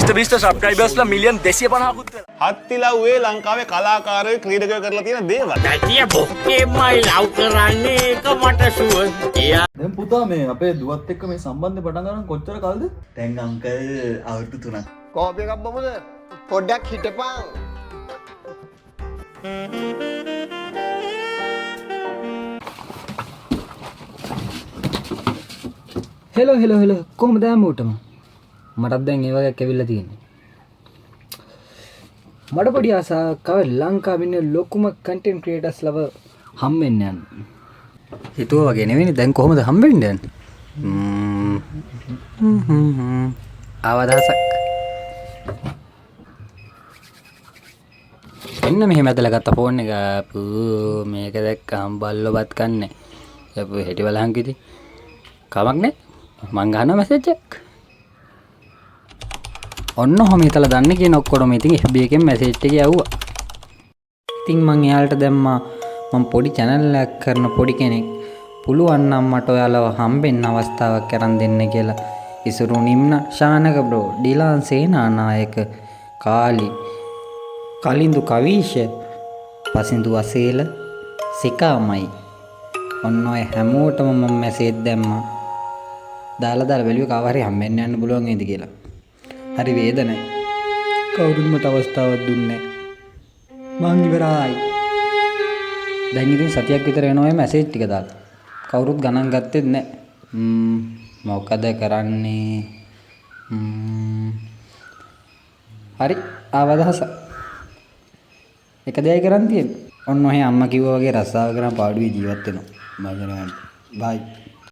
Mr. Beast subscribers ලා million 250කුත් වෙලා. හත්තිලව්වේ ලංකාවේ කලාකාරයෝ ක්‍රීඩකයෝ කරලා තියෙන දේවල්. දැකිය බොක්කේමයි ලව් කරන්නේ ඒක මට ෂුවර්. දැන් පුතා මේ අපේ දුවත් එක්ක මේ සම්බන්ධය පටන් ගන්න කොච්චර කාලද? දැන් අංකල් අවුරුදු 3ක්. කෝපි එකක් බමුද? පොඩ්ඩක් හිටපන්. හෙලෝ කොහොමද හැමෝටම? මටත් දැන් ඒ වගේ කැවිල්ලා තියෙන්නේ. මට පොඩි ආසාවක් ආව ලංකාවේ ඉන්න ලොකුම කන්ටෙන්ට් ක්‍රියේටර්ස් ලව හම්බෙන්න යන්න. හිතුවා වගේ නෙවෙයි දැන් කොහොමද හම්බෙන්නේ යන්නේ? ආවදාසක්. එන්න මෙහෙම ඇදලා ගත්ත ෆෝන් එක අප්පු මේක දැක්කම බල්ලොබත් කන්නේ. අප්පු හෙටි බලහන් කිති. කමක් නේ. මං ගහන මැසේජ් එකක්. ඔන්න ඔහම හිතලා දන්න කියන ඔක්කොටම ඉතින් FB එකෙන් මැසේජ් එක යවුවා. ඉතින් මං එයාලට දැම්මා මං පොඩි channel එකක් කරන පොඩි කෙනෙක්. පුළුවන් නම් මට ඔයාලව හම්බෙන්න අවස්ථාවක් කරන් දෙන්න කියලා. ඉසුරු නිම්න ශානක බ්‍රෝ, ඩිලාන් සේනානායක, කාලි, කලින්දු කවීෂ, පසින්දු වසේල, සිකාමයි. ඔන්න ඔය හැමෝටම මම මැසේජ් දැම්මා. දාලා බැලුවේ කාව හරි හම්බෙන්න යන්න පුළුවන් වේද කියලා. හරි වේදනයි. කවුරුත් මට අවස්ථාවක් දුන්නේ නැහැ. මං ඉවරයි. දැන් ඉතින් සතියක් විතර වෙනවා මේ මැසේජ් ටික දාලා. කවුරුත් ගණන් ගත්තෙත් නැහැ. මොකද කරන්නේ? හරි ආවදහස. එක දෙයයි කරන් තියෙන්නේ. ඔන්න ඔහේ අම්මා කිව්වා වගේ රස්සාව කරන් පාඩුවේ ජීවත් වෙනවා. මම යනවා. බයි.